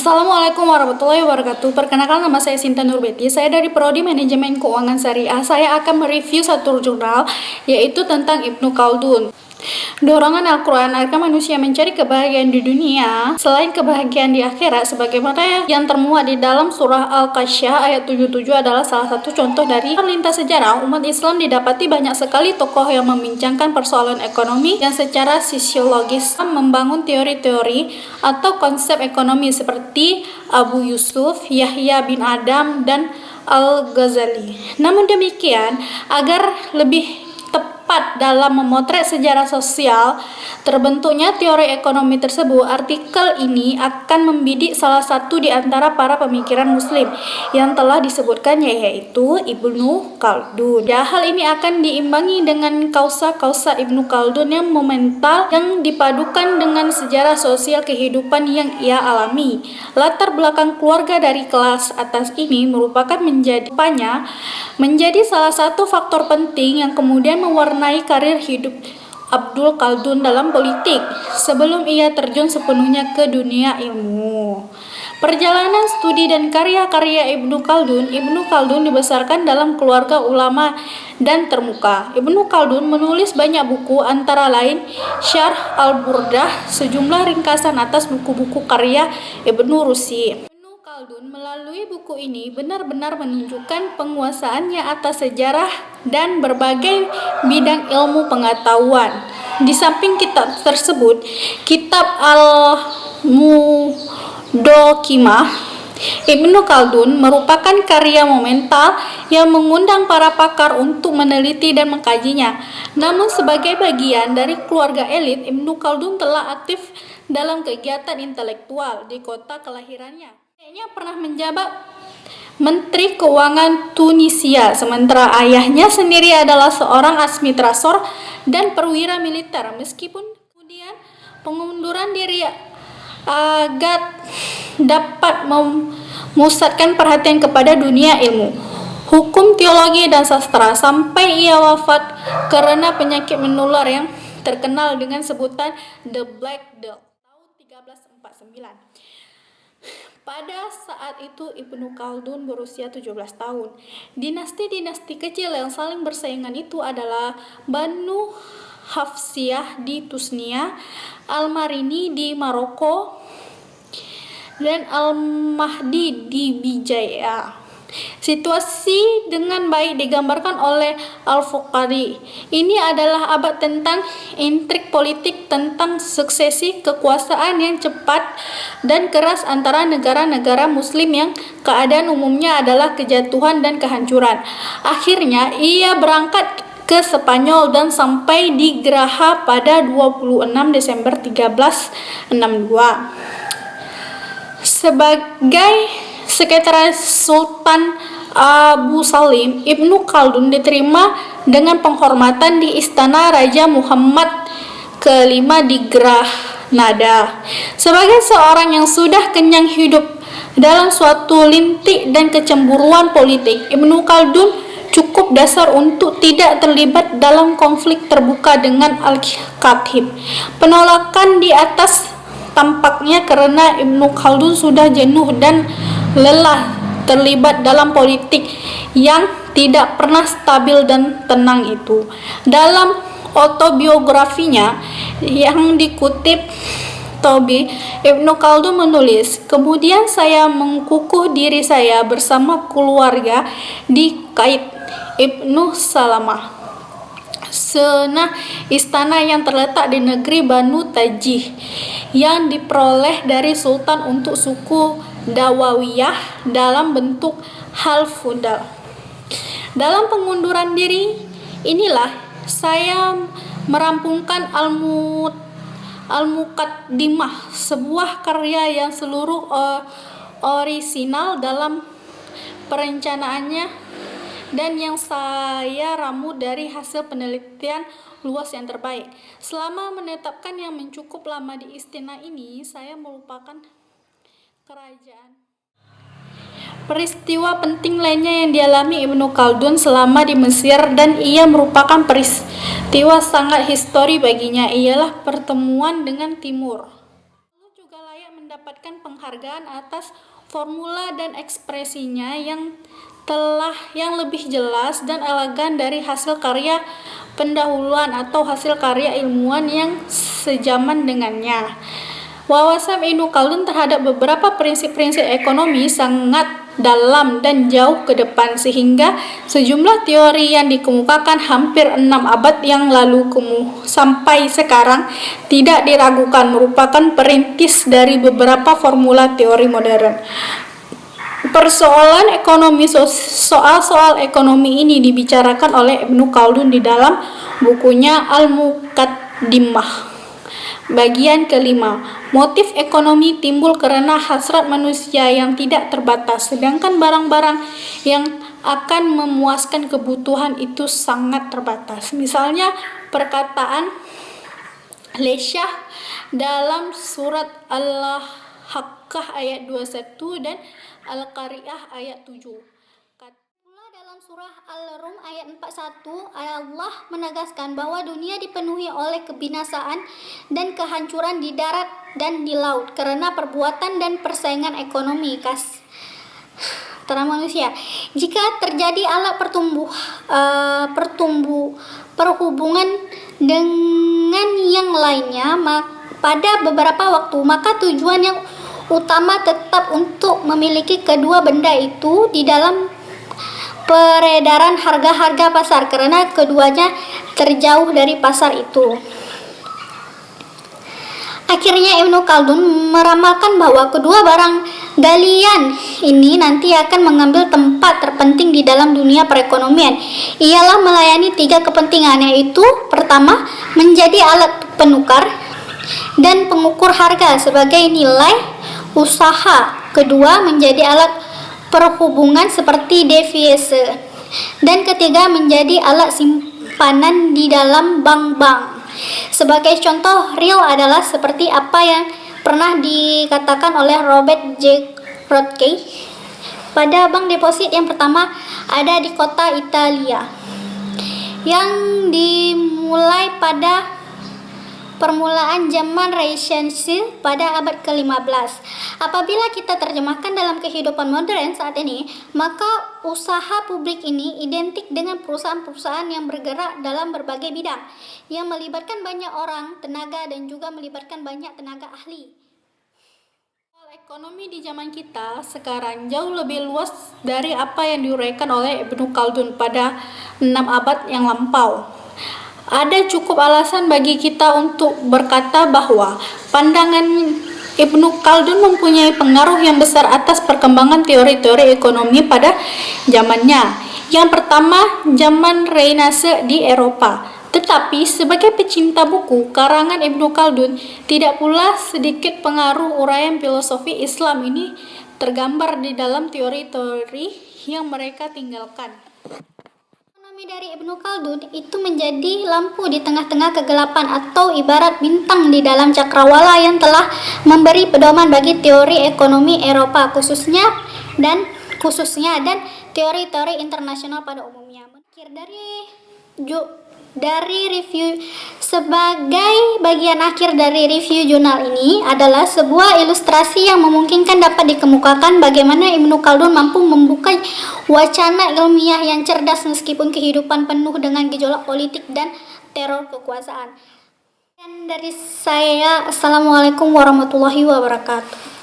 Assalamualaikum warahmatullahi wabarakatuh. Perkenalkan, nama saya Sinta Nurbeti. Saya dari Prodi Manajemen Keuangan Syariah. Saya akan mereview satu jurnal, yaitu tentang Ibnu Khaldun. Dorongan Al-Quran agar manusia mencari kebahagiaan di dunia selain kebahagiaan di akhirat, sebagaimana yang termuat di dalam surah Al-Qasyah ayat 77 adalah salah satu contoh dari lintas sejarah umat Islam. Didapati banyak sekali tokoh yang membincangkan persoalan ekonomi yang secara sosiologis membangun teori-teori atau konsep ekonomi seperti Abu Yusuf, Yahya bin Adam, dan Al-Ghazali. Namun demikian, agar lebih dalam memotret sejarah sosial terbentuknya teori ekonomi tersebut, artikel ini akan membidik salah satu di antara para pemikiran muslim yang telah disebutkan, yaitu Ibnu Khaldun. Ya, hal ini akan diimbangi dengan kausa-kausa Ibnu Khaldun yang momental yang dipadukan dengan sejarah sosial kehidupan yang ia alami. Latar belakang keluarga dari kelas atas ini merupakan menjadi salah satu faktor penting yang kemudian mewarnai karir hidup Ibnu Khaldun dalam politik sebelum ia terjun sepenuhnya ke dunia ilmu. Perjalanan studi dan karya-karya Ibnu Khaldun dibesarkan dalam keluarga ulama dan termuka. Ibnu Khaldun menulis banyak buku, antara lain Syarh Al-Burdah, sejumlah ringkasan atas buku-buku karya Ibnu Rushd. Khaldun melalui buku ini benar-benar menunjukkan penguasaannya atas sejarah dan berbagai bidang ilmu pengetahuan. Di samping kitab tersebut, kitab Al-Mudokimah Ibnu Khaldun merupakan karya monumental yang mengundang para pakar untuk meneliti dan mengkajinya. Namun sebagai bagian dari keluarga elit, Ibnu Khaldun telah aktif dalam kegiatan intelektual di kota kelahirannya. Ayahnya pernah menjabat Menteri Keuangan Tunisia, sementara ayahnya sendiri adalah seorang administrator dan perwira militer. Meskipun kemudian pengunduran diri agak dapat memusatkan perhatian kepada dunia ilmu, hukum, teologi, dan sastra, sampai ia wafat karena penyakit menular yang terkenal dengan sebutan The Black Death tahun 1349. Pada saat itu Ibnu Khaldun berusia 17 tahun. Dinasti-dinasti kecil yang saling bersaingan itu adalah Banu Hafsiyah di Tusnia, Al-Marini di Maroko, dan Al-Mahdi di Bijaya. Situasi dengan baik digambarkan oleh Al-Fuqari. Ini adalah abad tentang intrik politik, tentang suksesi kekuasaan yang cepat dan keras antara negara-negara muslim yang keadaan umumnya adalah kejatuhan dan kehancuran. Akhirnya ia berangkat ke Spanyol dan sampai di Geraha pada 26 Desember 1362. Sebagai sekretaris Sultan Abu Salim, Ibnu Khaldun diterima dengan penghormatan di Istana Raja Muhammad ke-5 di Granada. Sebagai seorang yang sudah kenyang hidup dalam suatu lintik dan kecemburuan politik, Ibnu Khaldun cukup dasar untuk tidak terlibat dalam konflik terbuka dengan Al-Khatib. Penolakan di atas tampaknya karena Ibnu Khaldun sudah jenuh dan lelah terlibat dalam politik yang tidak pernah stabil dan tenang itu. Dalam autobiografinya yang dikutip Tobi, Ibnu Khaldun menulis, "Kemudian saya mengkukuh diri saya bersama keluarga di Kait Ibnu Salamah, sebuah istana yang terletak di negeri Banu Tajih yang diperoleh dari sultan untuk suku Dawawiyah dalam bentuk hal-feudal. Dalam pengunduran diri inilah saya merampungkan Al-Muqaddimah, sebuah karya yang seluruh orisinal dalam perencanaannya dan yang saya ramu dari hasil penelitian luas yang terbaik. Selama menetapkan yang mencukup lama di istana ini, saya melupakan kerajaan." Peristiwa penting lainnya yang dialami Ibnu Khaldun selama di Mesir, dan ia merupakan peristiwa sangat histori baginya, ialah pertemuan dengan Timur. Lalu juga layak mendapatkan penghargaan atas formula dan ekspresinya yang lebih jelas dan elegan dari hasil karya pendahuluan atau hasil karya ilmuwan yang sejaman dengannya. Wawasan Ibnu Khaldun terhadap beberapa prinsip-prinsip ekonomi sangat dalam dan jauh ke depan, sehingga sejumlah teori yang dikemukakan hampir 6 abad yang lalu sampai sekarang tidak diragukan merupakan perintis dari beberapa formula teori modern. Persoalan ekonomi, soal-soal ekonomi ini dibicarakan oleh Ibnu Khaldun di dalam bukunya Al-Muqaddimah. Bagian kelima, motif ekonomi timbul karena hasrat manusia yang tidak terbatas, sedangkan barang-barang yang akan memuaskan kebutuhan itu sangat terbatas. Misalnya perkataan Lesyah dalam surat Al-Haqqah ayat 21 dan Al-Qari'ah ayat 7. Dalam surah Al-Rum ayat 41, Allah menegaskan bahwa dunia dipenuhi oleh kebinasaan dan kehancuran di darat dan di laut karena perbuatan dan persaingan ekonomi antara manusia. Jika terjadi alat perhubungan dengan yang lainnya pada beberapa waktu, maka tujuan yang utama tetap untuk memiliki kedua benda itu di dalam peredaran harga-harga pasar karena keduanya terjauh dari pasar itu. Akhirnya Ibnu Khaldun meramalkan bahwa kedua barang galian ini nanti akan mengambil tempat terpenting di dalam dunia perekonomian. Ialah melayani 3 kepentingan, yaitu pertama, menjadi alat penukar dan pengukur harga sebagai nilai usaha. Kedua, menjadi alat perhubungan seperti devise, dan ketiga menjadi alat simpanan di dalam bank-bank. Sebagai contoh real adalah seperti apa yang pernah dikatakan oleh Robert J. Rothke pada bank deposit yang pertama ada di kota Italia yang dimulai pada permulaan zaman Renaissance pada abad ke-15. Apabila kita terjemahkan dalam kehidupan modern saat ini, maka usaha publik ini identik dengan perusahaan-perusahaan yang bergerak dalam berbagai bidang, yang melibatkan banyak orang, tenaga, dan juga melibatkan banyak tenaga ahli. Ekonomi di zaman kita sekarang jauh lebih luas dari apa yang diuraikan oleh Ibnu Khaldun pada 6 abad yang lampau. Ada cukup alasan bagi kita untuk berkata bahwa pandangan Ibnu Khaldun mempunyai pengaruh yang besar atas perkembangan teori-teori ekonomi pada zamannya. Yang pertama, zaman Renaissance di Eropa. Tetapi sebagai pecinta buku karangan Ibnu Khaldun, tidak pula sedikit pengaruh uraian filosofi Islam ini tergambar di dalam teori-teori yang mereka tinggalkan. Dari Ibnu Khaldun itu menjadi lampu di tengah-tengah kegelapan atau ibarat bintang di dalam cakrawala yang telah memberi pedoman bagi teori ekonomi Eropa khususnya dan teori-teori internasional pada umumnya. Dari review sebagai bagian akhir dari review jurnal ini adalah sebuah ilustrasi yang memungkinkan dapat dikemukakan bagaimana Ibnu Khaldun mampu membuka wacana ilmiah yang cerdas meskipun kehidupan penuh dengan gejolak politik dan teror kekuasaan. Dan dari saya, Assalamualaikum warahmatullahi wabarakatuh.